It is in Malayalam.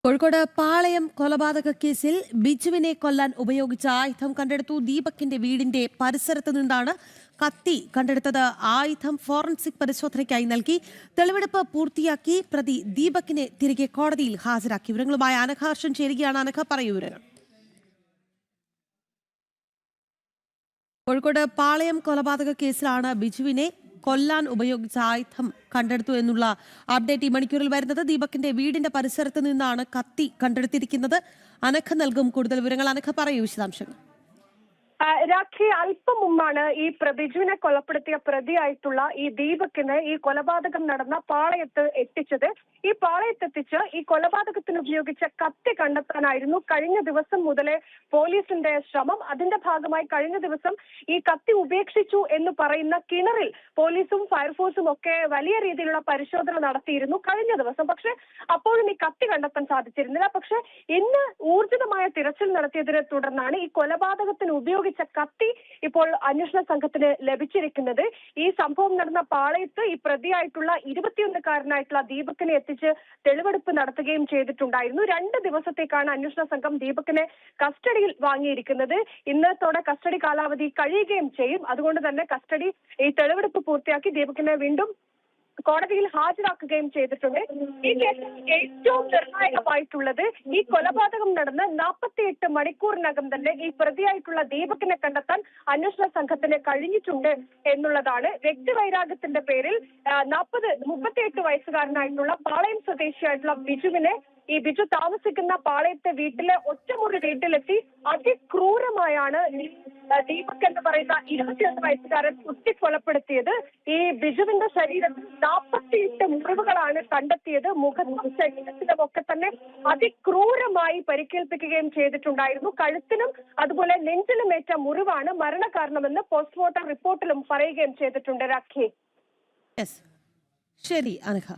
കോഴിക്കോട് പാളയം കൊലപാതക കേസിൽ ബിജുവിനെ കൊല്ലാൻ ഉപയോഗിച്ച ആയുധം കണ്ടെടുത്തു. ദീപകിന്റെ വീടിന്റെ പരിസരത്ത് നിന്നാണ് കത്തി കണ്ടെടുത്തത്. ആയുധം ഫോറൻസിക് പരിശോധനയ്ക്കായി നൽകി. തെളിവെടുപ്പ് പൂർത്തിയാക്കി പ്രതി ദീപകിനെ തിരികെ കോടതിയിൽ ഹാജരാക്കി. വിവരങ്ങളുമായി അനഘ ഹർഷൻ ചേരുകയാണ്. അനഘ, പറയൂ വിവരങ്ങൾ. കോഴിക്കോട് പാളയം കൊലപാതക കേസിലാണ് ബിജുവിനെ കൊല്ലാൻ ഉപയോഗിച്ച ആയുധം കണ്ടെടുത്തു എന്നുള്ള അപ്ഡേറ്റ് ഈ മണിക്കൂറിൽ വരുന്നത്. ദീപകിന്റെ വീടിന്റെ പരിസരത്ത് നിന്നാണ് കത്തി കണ്ടെടുത്തിരിക്കുന്നത്. അനഘ നൽകും കൂടുതൽ വിവരങ്ങൾ. അനഘ, പറയൂ വിശദാംശങ്ങൾ. രാഖി, അല്പം മുമ്പാണ് ഈ ബിജുവിനെ കൊലപ്പെടുത്തിയ പ്രതിയായിട്ടുള്ള ഈ ദീപകിനെ ഈ കൊലപാതകം നടന്ന പാളയത്ത് എത്തിച്ചത്. ഈ പാളയത്തെത്തിച്ച് ഈ കൊലപാതകത്തിന് ഉപയോഗിച്ച കത്തി കണ്ടെത്താനായിരുന്നു കഴിഞ്ഞ ദിവസം മുതലേ പോലീസിന്റെ ശ്രമം. അതിന്റെ ഭാഗമായി കഴിഞ്ഞ ദിവസം ഈ കത്തി ഉപേക്ഷിച്ചു എന്ന് പറയുന്ന കിണറിൽ പോലീസും ഫയർഫോഴ്സും ഒക്കെ വലിയ രീതിയിലുള്ള പരിശോധന നടത്തിയിരുന്നു കഴിഞ്ഞ ദിവസം. പക്ഷെ അപ്പോഴും ഈ കത്തി കണ്ടെത്താൻ സാധിച്ചിരുന്നില്ല. പക്ഷെ ഇന്ന് ഊർജിതമായ തിരച്ചിൽ നടത്തിയതിനെ തുടർന്നാണ് ഈ കൊലപാതകത്തിന് ഉപയോഗിച്ച കത്തി ഇപ്പോൾ അന്വേഷണ സംഘത്തിന് ലഭിച്ചിരിക്കുന്നത്. ഈ സംഭവം നടന്ന പാളയത്ത് ഈ പ്രതിയായിട്ടുള്ള 21-കാരനായിട്ടുള്ള ദീപകിനെ എത്തിച്ച് തെളിവെടുപ്പ് നടത്തുകയും ചെയ്തിട്ടുണ്ടായിരുന്നു. 2 ദിവസത്തേക്കാണ് അന്വേഷണ സംഘം ദീപകിനെ കസ്റ്റഡിയിൽ വാങ്ങിയിരിക്കുന്നത്. ഇന്നത്തോടെ കസ്റ്റഡി കാലാവധി കഴിയുകയും ചെയ്യും. അതുകൊണ്ട് തന്നെ ഈ തെളിവെടുപ്പ് പൂർത്തിയാക്കി ദീപകിനെ വീണ്ടും കോടതിയിൽ ഹാജരാക്കുകയും ചെയ്തിട്ടുണ്ട്. ഈ കേസിൽ ഏറ്റവും നിർണായകമായിട്ടുള്ളത് ഈ കൊലപാതകം നടന്ന് 48 മണിക്കൂറിനകം തന്നെ ഈ പ്രതിയായിട്ടുള്ള ദീപകിനെ കണ്ടെത്താൻ അന്വേഷണ സംഘത്തിന് കഴിഞ്ഞിട്ടുണ്ട് എന്നുള്ളതാണ്. വ്യക്തിവൈരാഗ്യത്തിന്റെ പേരിൽ 38 വയസ്സുകാരനായിട്ടുള്ള പാളയം സ്വദേശിയായിട്ടുള്ള ബിജു താമസിക്കുന്ന പാളയത്തെ വീട്ടിലെ ഒറ്റമുറി വീട്ടിലെത്തി അതിക്രൂരമായാണ് ദീപക് എന്ന് പറയുന്ന 21 വയസ്സുകാരൻ കൊലപ്പെടുത്തിയത്. ഈ ബിജുവിന്റെ ശരീരത്തിൽ 48 മുറിവുകളാണ് കണ്ടെത്തിയത്. മുഖത്തും ശരീരത്തിലും ഒക്കെ തന്നെ അതിക്രൂരമായി പരിക്കേൽപ്പിക്കുകയും ചെയ്തിട്ടുണ്ടായിരുന്നു. കഴുത്തിനും അതുപോലെ നെഞ്ചിലും ഏറ്റ മുറിവാണ് മരണകാരണമെന്ന് പോസ്റ്റ്മോർട്ടം റിപ്പോർട്ടിലും പറയുകയും ചെയ്തിട്ടുണ്ട്. രാഖി, ശരി അനഘ.